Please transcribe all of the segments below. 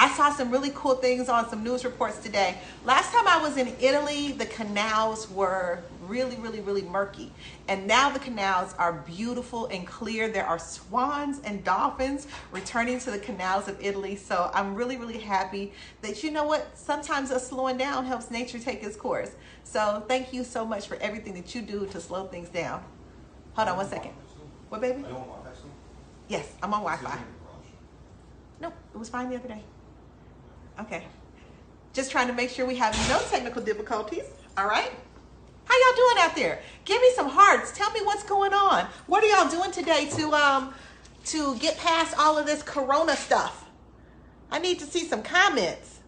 I saw some really cool things on some news reports today. Last time I was in Italy, the canals were really, really, really murky. And now the canals are beautiful and clear. There are swans and dolphins returning to the canals of Italy. So I'm really, really happy that, you know what, sometimes us slowing down helps nature take its course. So thank you so much for everything that you do to slow things down. Hold on one second. What, baby? Are you on Wi-Fi still? Yes, I'm on Wi-Fi. Nope, it was fine the other day. Okay. Just trying to make sure we have no technical difficulties. All right. How y'all doing out there? Give me some hearts. Tell me what's going on. What are y'all doing today to get past all of this corona stuff? I need to see some comments.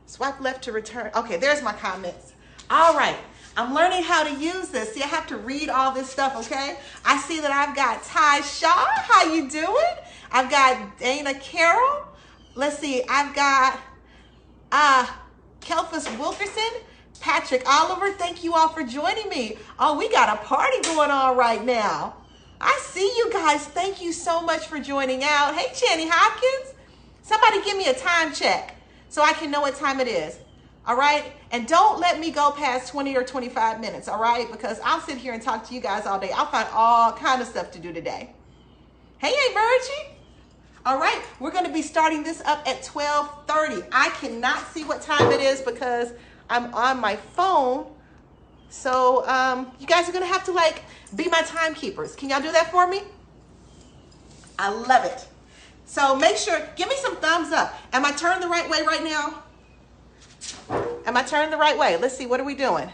Swipe left to return. Okay, there's my comments. All right. I'm learning how to use this. See, I have to read all this stuff, okay? I see that I've got Ty Shaw. How you doing? I've got Dana Carroll. Let's see. I've got Kelphus Wilkerson, Patrick Oliver. Thank you all for joining me. Oh, we got a party going on right now. I see you guys. Thank you so much for joining out. Hey, Channy Hopkins. Somebody give me a time check so I can know what time it is. All right? And don't let me go past 20 or 25 minutes, all right? Because I'll sit here and talk to you guys all day. I'll find all kind of stuff to do today. Hey, Virgie. All right, we're going to be starting this up at 12:30. I cannot see what time it is because I'm on my phone. So you guys are going to have to, like, be my timekeepers. Can y'all do that for me? I love it. So make sure, give me some thumbs up. Am I turned the right way right now? Am I turned the right way? Let's see, what are we doing?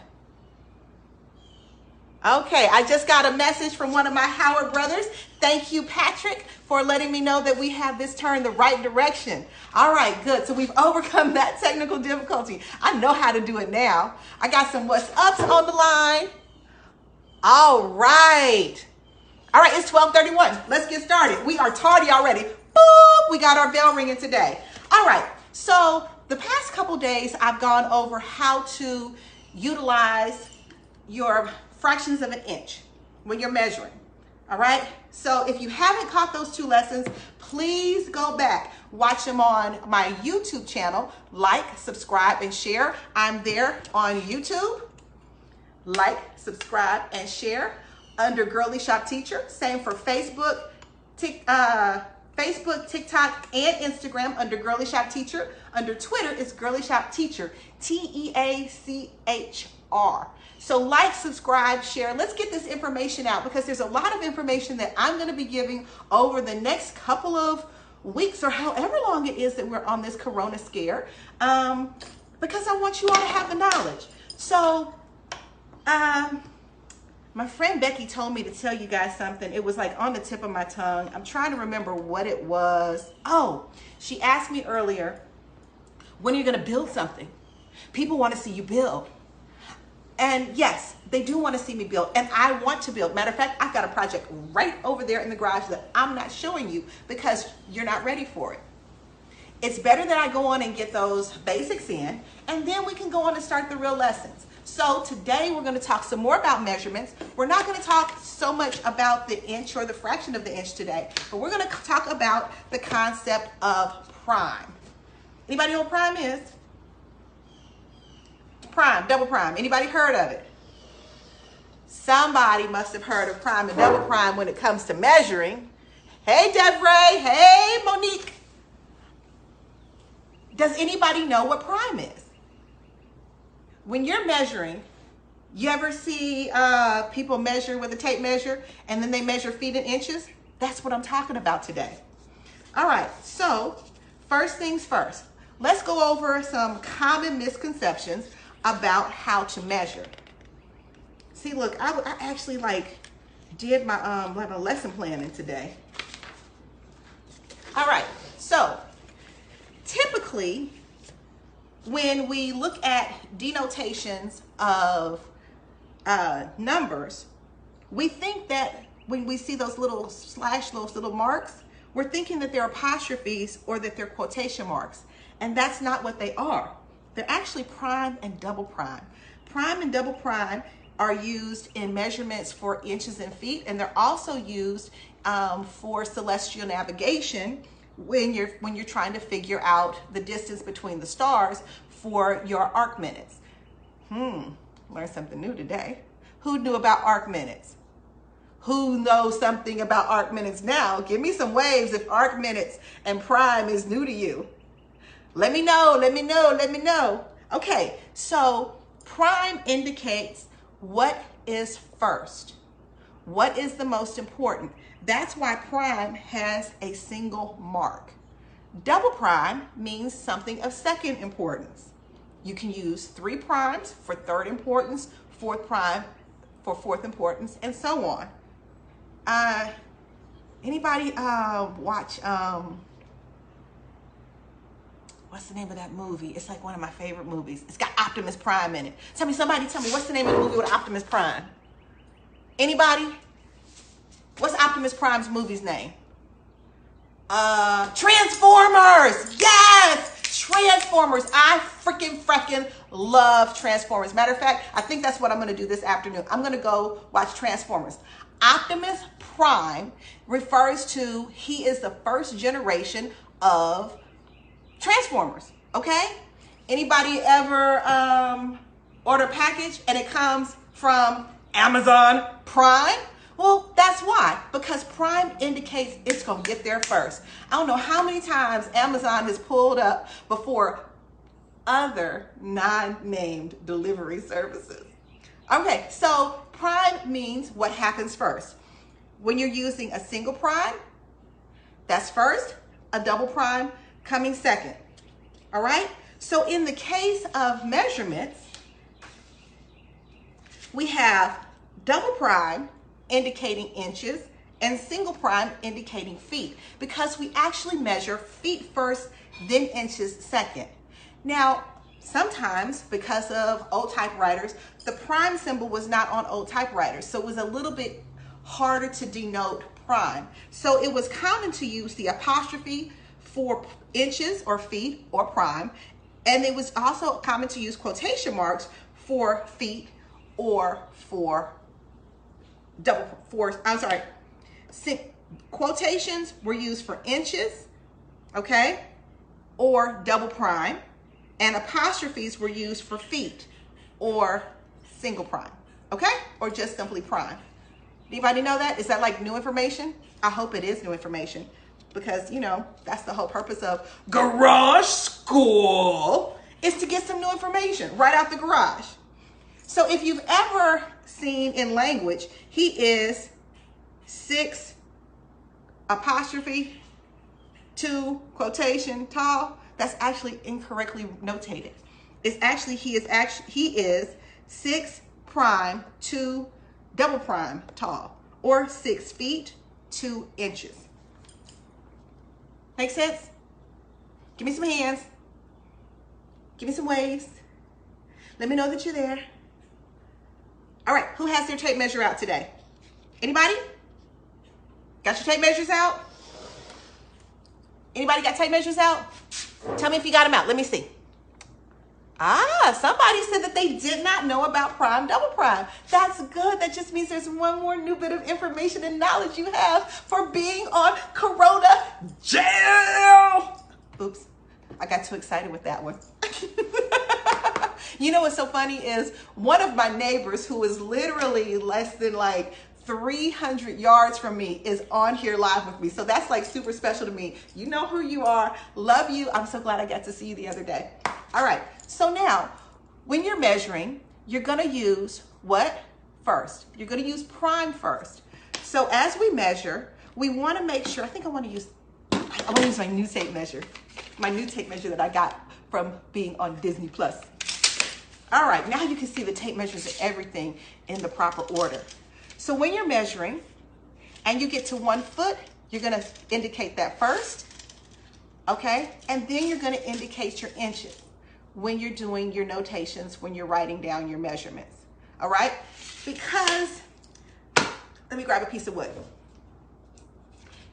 Okay, I just got a message from one of my Howard brothers. Thank you, Patrick, for letting me know that we have this turned the right direction. All right, good. So we've overcome that technical difficulty. I know how to do it now. I got some what's ups on the line. All right. All right, it's 12:31. Let's get started. We are tardy already. Boop, we got our bell ringing today. All right, so the past couple days, I've gone over how to utilize your fractions of an inch when you're measuring. All right. So if you haven't caught those two lessons, please go back, watch them on my YouTube channel. Like, subscribe, and share. I'm there on YouTube. Like, subscribe, and share under Girly Shop Teacher. Same for Facebook, TikTok, and Instagram under Girly Shop Teacher. Under Twitter, it's Girly Shop Teacher, TEACHR. So like, subscribe, share. Let's get this information out because there's a lot of information that I'm going to be giving over the next couple of weeks or however long it is that we're on this corona scare, because I want you all to have the knowledge. So my friend Becky told me to tell you guys something. It was like on the tip of my tongue. I'm trying to remember what it was. Oh, she asked me earlier, when are you going to build something? People want to see you build. And yes, they do want to see me build. And I want to build. Matter of fact, I've got a project right over there in the garage that I'm not showing you because you're not ready for it. It's better that I go on and get those basics in, and then we can go on and start the real lessons. So today we're going to talk some more about measurements. We're not going to talk so much about the inch or the fraction of the inch today, but we're going to talk about the concept of prime. Anybody know what prime is? Prime, double prime. Anybody heard of it? Somebody must have heard of prime and double prime when it comes to measuring. Hey, Devray. Hey, Monique. Does anybody know what prime is? When you're measuring, you ever see people measure with a tape measure and then they measure feet and inches? That's what I'm talking about today. All right, so first things first. Let's go over some common misconceptions about how to measure. See, look, I actually did my lesson planning today. All right, so typically when we look at denotations of numbers, we think that when we see those little slash, those little marks, we're thinking that they're apostrophes or that they're quotation marks. And that's not what they are. They're actually prime and double prime. Prime and double prime are used in measurements for inches and feet, and they're also used for celestial navigation when you're trying to figure out the distance between the stars for your arc minutes. Learned something new today. Who knew about arc minutes? Who knows something about arc minutes now? Give me some waves if arc minutes and prime is new to you. Let me know, let me know, let me know. Okay, so prime indicates what is first. What is the most important? That's why prime has a single mark. Double prime means something of second importance. You can use 3 primes for third importance, 4th prime for 4th importance, and so on. Anybody watch, what's the name of that movie? It's like one of my favorite movies. It's got Optimus Prime in it. Somebody tell me, what's the name of the movie with Optimus Prime? Anybody? What's Optimus Prime's movie's name? Transformers! Yes! Transformers. I freaking love Transformers. Matter of fact, I think that's what I'm going to do this afternoon. I'm going to go watch Transformers. Optimus Prime refers to, he is the first generation of Transformers, okay? Anybody ever order a package and it comes from Amazon Prime? Well, that's why, because Prime indicates it's gonna get there first. I don't know how many times Amazon has pulled up before other non-named delivery services. Okay, so prime means what happens first. When you're using a single prime, that's first, a double prime coming second. All right, so in the case of measurements, we have double prime indicating inches and single prime indicating feet, because we actually measure feet first, then inches second. Now, sometimes because of old typewriters, the prime symbol was not on old typewriters, so it was a little bit harder to denote prime. So it was common to use the apostrophe for inches or feet or prime, and it was also common to use quotation marks for feet or for quotations were used for inches, okay, or double prime, and apostrophes were used for feet or single prime, okay, or just simply prime. Anybody know that? Is that like new information? I hope it is new information, because, you know, that's the whole purpose of garage school, is to get some new information right out the garage. So if you've ever seen in language, he is 6 apostrophe 2 quotation tall, that's actually incorrectly notated. It's actually, he is 6 prime 2 double prime tall, or 6 feet 2 inches. Make sense? Give me some hands. Give me some waves. Let me know that you're there. All right, who has their tape measure out today? Anybody? Got your tape measures out? Anybody got tape measures out? Tell me if you got them out. Let me see. Somebody said that they did not know about prime, double prime. That's good. That just means there's one more new bit of information and knowledge you have for being on Corona Jail. Oops, I got too excited with that one. You know what's so funny is one of my neighbors, who is literally less than like 300 yards from me, is on here live with me. So that's like super special to me. You know who you are. Love you. I'm so glad I got to see you the other day. All right. So now when you're measuring, you're going to use what first? You're going to use prime first. So as we measure, we want to make sure, I want to use my new tape measure. My new tape measure that I got from being on Disney Plus. All right, now you can see the tape measures of everything in the proper order. So when you're measuring and you get to 1 foot, you're gonna indicate that first, okay? And then you're gonna indicate your inches when you're doing your notations, when you're writing down your measurements, all right? Because, let me grab a piece of wood.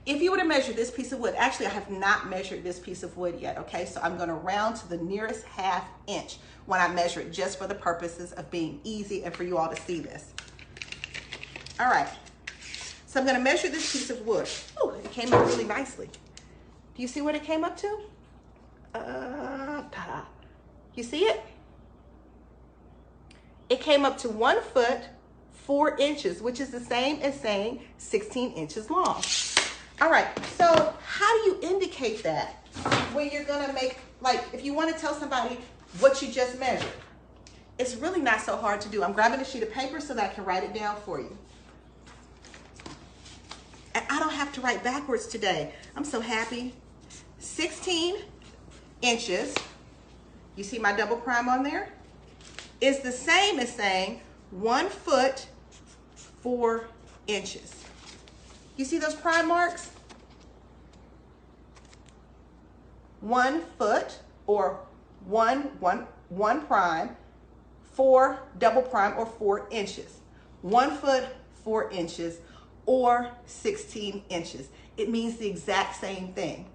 If you were to measure this piece of wood, actually I have not measured this piece of wood yet, okay? So I'm gonna round to the nearest 1/2 inch when I measure it, just for the purposes of being easy and for you all to see this. All right, so I'm gonna measure this piece of wood. Oh, it came up really nicely. Do you see what it came up to? You see it? It came up to 1 foot, 4 inches, which is the same as saying 16 inches long. All right, so how do you indicate that when you're gonna make, like, if you wanna tell somebody what you just measured? It's really not so hard to do. I'm grabbing a sheet of paper so that I can write it down for you. And I don't have to write backwards today. I'm so happy. 16 inches, you see my double prime on there, is the same as saying 1 foot, 4 inches. You see those prime marks? 1 foot, or one prime, 4 double prime, or 4 inches. 1 foot, 4 inches, or 16 inches. It means the exact same thing.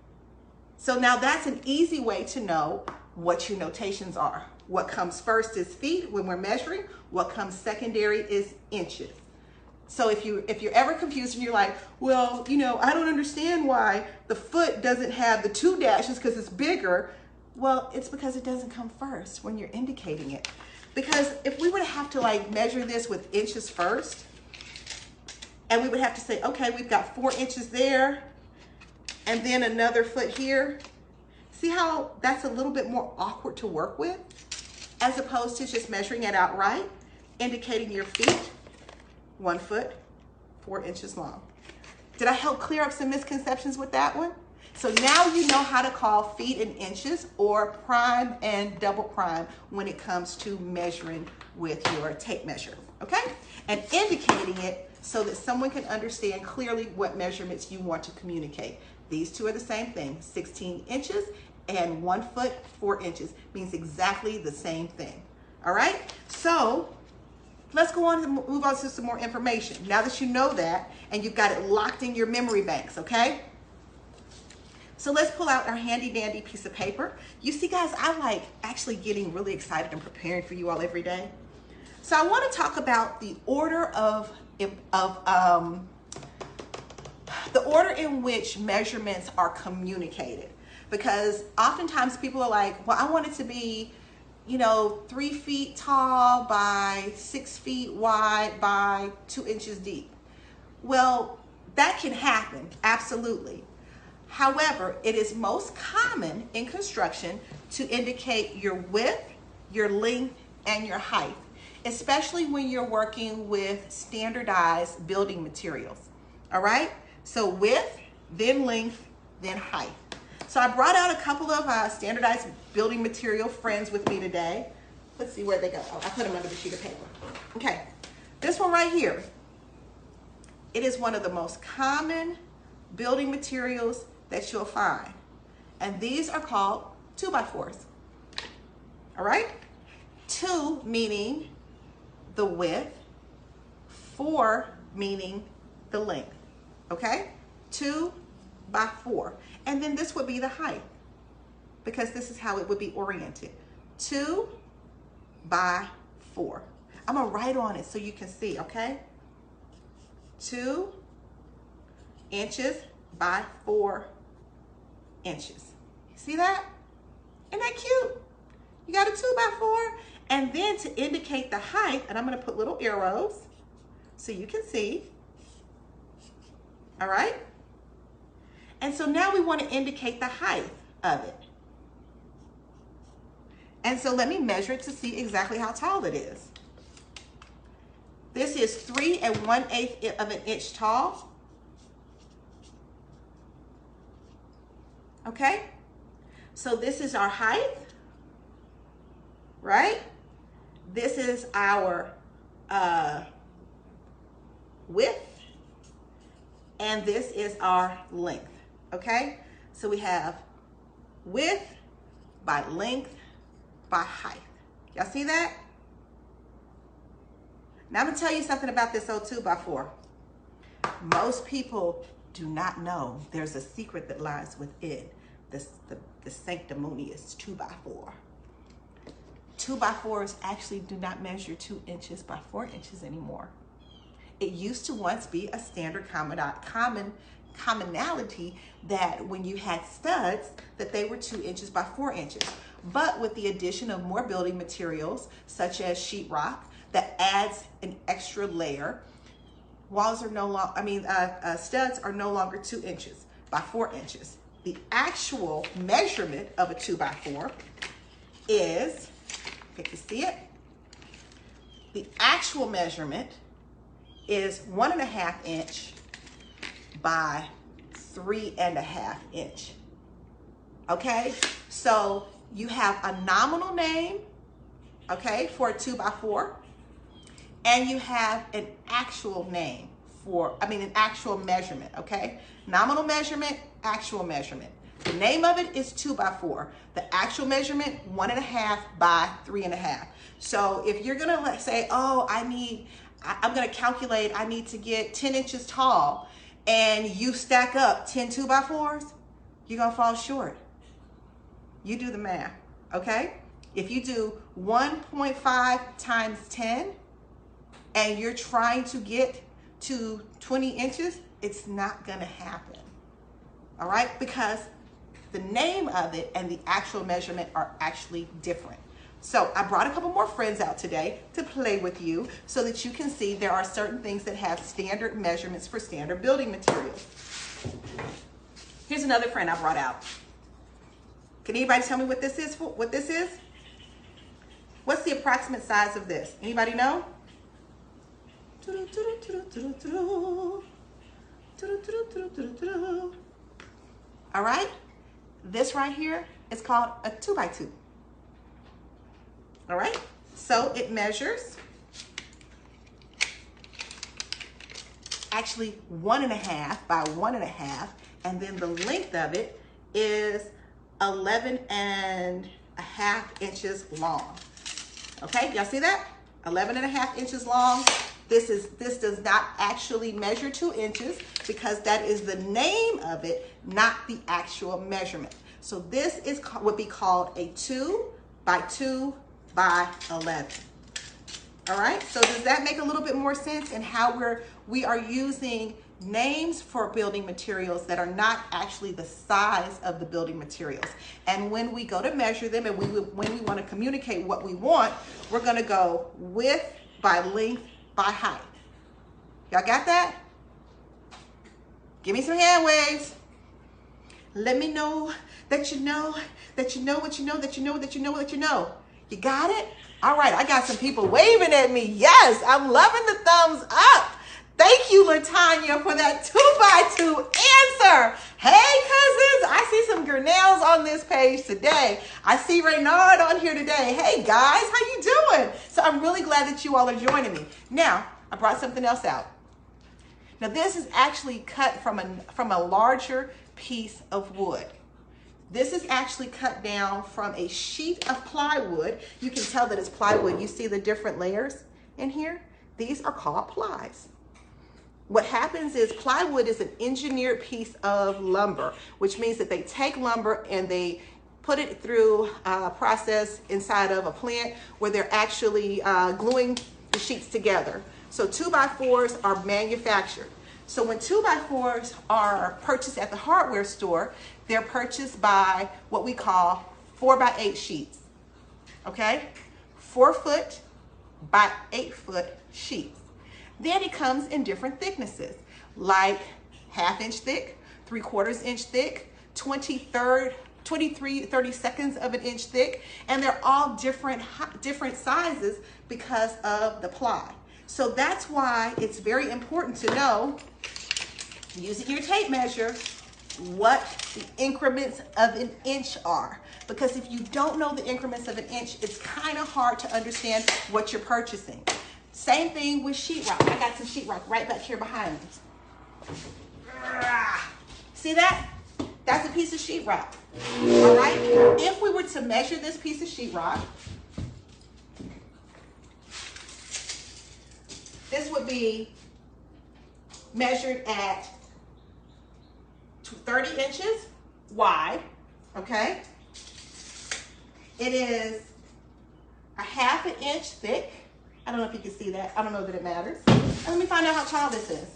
So now that's an easy way to know what your notations are. What comes first is feet when we're measuring. What comes secondary is inches. So if you're ever confused and you're like, well, you know, I don't understand why the foot doesn't have the 2 dashes because it's bigger. Well, it's because it doesn't come first when you're indicating it. Because if we would have to like measure this with inches first, and we would have to say, okay, we've got 4 inches there, and then another foot here. See how that's a little bit more awkward to work with, as opposed to just measuring it outright, indicating your feet, 1 foot, 4 inches long. Did I help clear up some misconceptions with that one? So now you know how to call feet in inches, or prime and double prime when it comes to measuring with your tape measure, okay? And indicating it so that someone can understand clearly what measurements you want to communicate. These two are the same thing. 16 inches and 1 foot, 4 inches means exactly the same thing. All right? So let's go on and move on to some more information. Now that you know that and you've got it locked in your memory banks, okay? So let's pull out our handy dandy piece of paper. You see, guys, I like actually getting really excited and preparing for you all every day. So I want to talk about the order the order in which measurements are communicated, because oftentimes people are like, well, I want it to be, you know, 3 feet tall by 6 feet wide by 2 inches deep. Well, that can happen, absolutely. However, it is most common in construction to indicate your width, your length, and your height, especially when you're working with standardized building materials. All right? So width, then length, then height. So I brought out a couple of standardized building material friends with me today. Let's see where they go. Oh, I put them under the sheet of paper. Okay, this one right here. It is one of the most common building materials that you'll find. And these are called 2x4s. All right? 2 meaning the width, 4 meaning the length. Okay? 2 by 4. And then this would be the height, because this is how it would be oriented. 2 by 4. I'm gonna write on it so you can see, okay? 2 inches by 4 inches. See that? Isn't that cute? You got a 2 by 4, and then to indicate the height, and I'm gonna put little arrows so you can see. All right? And so now we want to indicate the height of it. And so let me measure it to see exactly how tall it is. This is 3 1/8 of an inch tall. Okay? So this is our height, right? This is our width, and this is our length. Okay, so we have width by length by height. Y'all see that? Now I'm gonna tell you something about this old 2x4. Most people do not know there's a secret that lies within the sanctimonious 2x4. 2x4s actually do not measure 2 inches by 4 inches anymore. It used to once be a standard commonality that when you had studs, that they were 2 inches by 4 inches. But with the addition of more building materials, such as sheetrock, that adds an extra layer, walls are no longer, studs are no longer 2 inches by 4 inches. The actual measurement of a 2x4 is, if you see it, the actual measurement is 1.5 inch by 3.5 inch. Okay, so you have a nominal name, okay, for a 2x4, and you have an actual name for, an actual measurement, okay? Nominal measurement, actual measurement. The name of it is 2x4. The actual measurement, 1.5 by 3.5. So if you're gonna say, oh, I'm gonna calculate, I need to get 10 inches tall, and you stack up 10 2x4s, you're gonna fall short. You do the math, okay? If you do 1.5 times 10, and you're trying to get to 20 inches, it's not gonna happen, all right? Because the name of it and the actual measurement are actually different. So I brought a couple more friends out today to play with you so that you can see there are certain things that have standard measurements for standard building materials. Here's another friend I brought out. Can anybody tell me what this is? What's the approximate size of this? Anybody know? All right, this right here is called a 2x2. All right, so it measures actually 1.5 by 1.5, and then the length of it is 11.5 inches long. Okay, y'all see that? 11.5 inches long. This does not actually measure 2 inches because that is the name of it, not the actual measurement. So this would be called a 2 by 2 by 11. All right, so does that make a little bit more sense in how we are using names for building materials that are not actually the size of the building materials? And when we go to measure them and when we want to communicate what we want, we're going to go width by length by height. Y'all got that? Give me some hand waves. Let me know that you know that you know what you know that you know that you know that you know. You got it? All right, I got some people waving at me. Yes, I'm loving the thumbs up. Thank you, LaTanya, for that 2x2 answer. Hey, cousins, I see some Gurnells on this page today. I see Reynard on here today. Hey, guys, how you doing? So I'm really glad that you all are joining me. Now, I brought something else out. Now, this is actually cut from a larger piece of wood. This is actually cut down from a sheet of plywood. You can tell that it's plywood. You see the different layers in here? These are called plies. What happens is plywood is an engineered piece of lumber, which means that they take lumber and they put it through a process inside of a plant where they're actually gluing the sheets together. So 2x4s are manufactured. So when 2x4s are purchased at the hardware store, they're purchased by what we call 4x8 sheets, okay? 4 foot by 8 foot sheets. Then it comes in different thicknesses, like 1/2 inch thick, 3/4 inch thick, 23/32 of an inch thick, and they're all different sizes because of the ply. So that's why it's very important to know, using your tape measure, what the increments of an inch are. Because if you don't know the increments of an inch, it's kind of hard to understand what you're purchasing. Same thing with sheetrock. I got some sheetrock right back here behind me. See that? That's a piece of sheetrock. All right? If we were to measure this piece of sheetrock, this would be measured at 30 inches wide, okay? It is a 1/2 inch thick. I don't know if you can see that. I don't know that it matters. Let me find out how tall this is.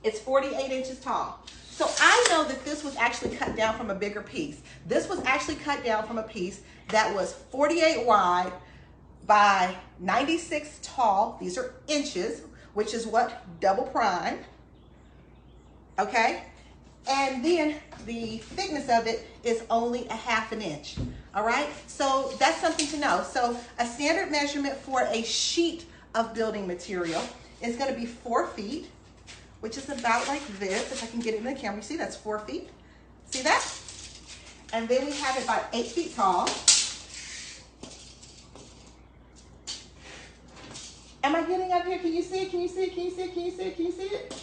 It's 48 inches tall. So I know that this was actually cut down from a bigger piece. This was actually cut down from a piece that was 48 wide by 96 tall. These are inches, which is what double prime, okay? And then the thickness of it is only a 1/2 inch, all right? So that's something to know. So a standard measurement for a sheet of building material is gonna be 4 feet, which is about like this. If I can get it in the camera, you see that's 4 feet. See that? And then we have it about 8 feet tall. Am I getting up here? Can you see it? Can you see it? Can you see it? Can you see it? Can you see it?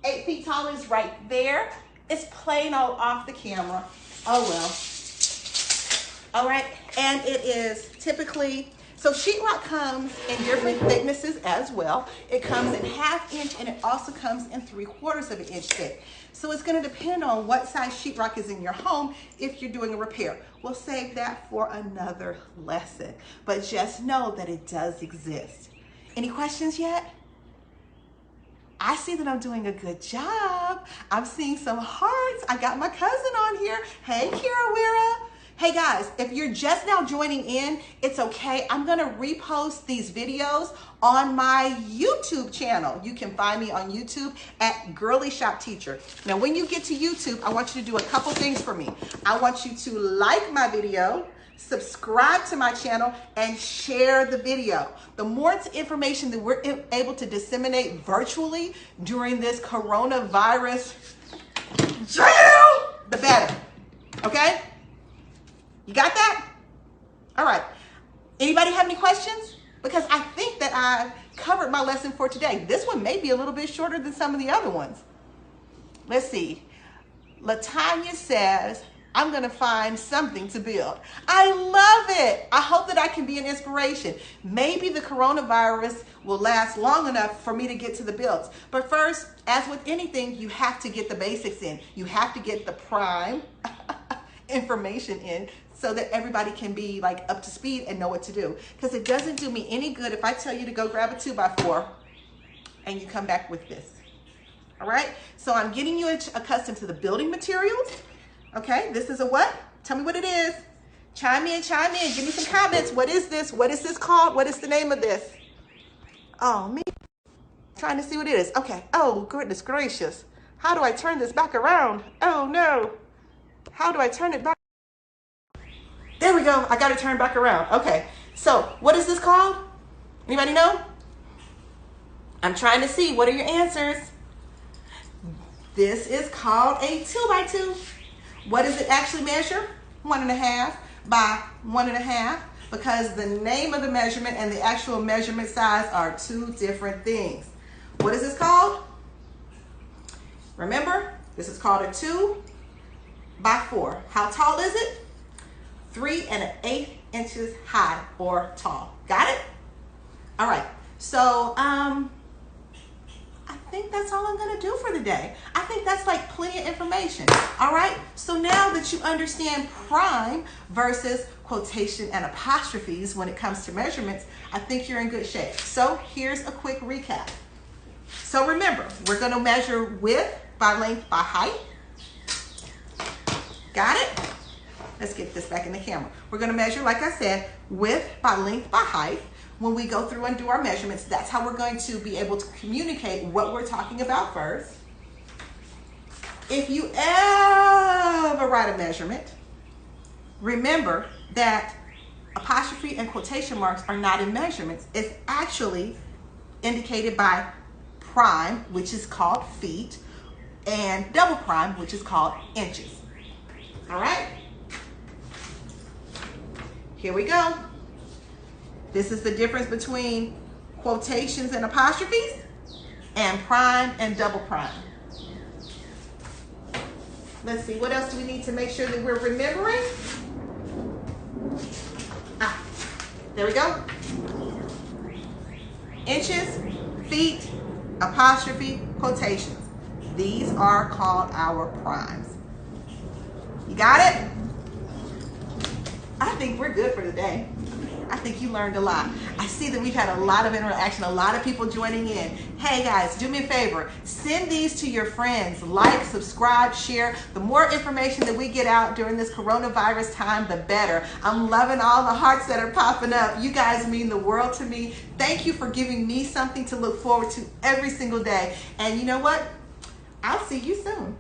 8 feet tall is right there. It's plain old off the camera. Oh well. All right, and it is typically, so sheetrock comes in different thicknesses as well. It comes in 1/2 inch and it also comes in 3/4 of an inch thick. So it's gonna depend on what size sheetrock is in your home if you're doing a repair. We'll save that for another lesson, but just know that it does exist. Any questions yet? I see that I'm doing a good job. I'm seeing some hearts. I got my cousin on here. Hey, Kira. Hey guys, if you're just now joining in, it's okay. I'm gonna repost these videos on my YouTube channel. You can find me on YouTube at Girly Shop Teacher. Now, when you get to YouTube, I want you to do a couple things for me. I want you to like my video, subscribe to my channel, and share the video. The more information that we're able to disseminate virtually during this coronavirus jail, the better, okay? You got that? All right. Anybody have any questions? Because I think that I covered my lesson for today. This one may be a little bit shorter than some of the other ones. Let's see. Latanya says, I'm going to find something to build. I love it. I hope that I can be an inspiration. Maybe the coronavirus will last long enough for me to get to the builds. But first, as with anything, you have to get the basics in. You have to get the prime information in so that everybody can be like up to speed and know what to do. Because it doesn't do me any good if I tell you to go grab a 2x4 and you come back with this. All right? So I'm getting you accustomed to the building materials. Okay, this is a what? Tell me what it is. Chime in, give me some comments. What is this? What is this called? What is the name of this? Oh, me. Trying to see what it is. Okay, oh, goodness gracious. How do I turn this back around? Oh no. How do I turn it back? There we go, I got it turned back around. Okay, so what is this called? Anybody know? I'm trying to see, what are your answers? This is called a 2x2. What does it actually measure? 1.5 by 1.5, because the name of the measurement and the actual measurement size are two different things. What is this called? Remember, this is called a 2x4. How tall is it? 3 1/8 inches high or tall. Got it? All right, so I think that's all I'm gonna do for the day. I think that's like plenty of information. All right, so now that you understand prime versus quotation and apostrophes when it comes to measurements, I think you're in good shape. So here's a quick recap. So remember, we're gonna measure width by length by height. Got it? Let's get this back in the camera. We're gonna measure, like I said, width by length by height. When we go through and do our measurements, that's how we're going to be able to communicate what we're talking about first. If you ever write a measurement, remember that apostrophe and quotation marks are not in measurements. It's actually indicated by prime, which is called feet, and double prime, which is called inches. All right? Here we go. This is the difference between quotations and apostrophes and prime and double prime. Let's see, what else do we need to make sure that we're remembering? There we go. Inches, feet, apostrophe, quotations. These are called our primes. You got it? I think we're good for today. I think you learned a lot. I see that we've had a lot of interaction, a lot of people joining in. Hey guys, do me a favor. Send these to your friends. Like, subscribe, share. The more information that we get out during this coronavirus time, the better. I'm loving all the hearts that are popping up. You guys mean the world to me. Thank you for giving me something to look forward to every single day. And you know what? I'll see you soon.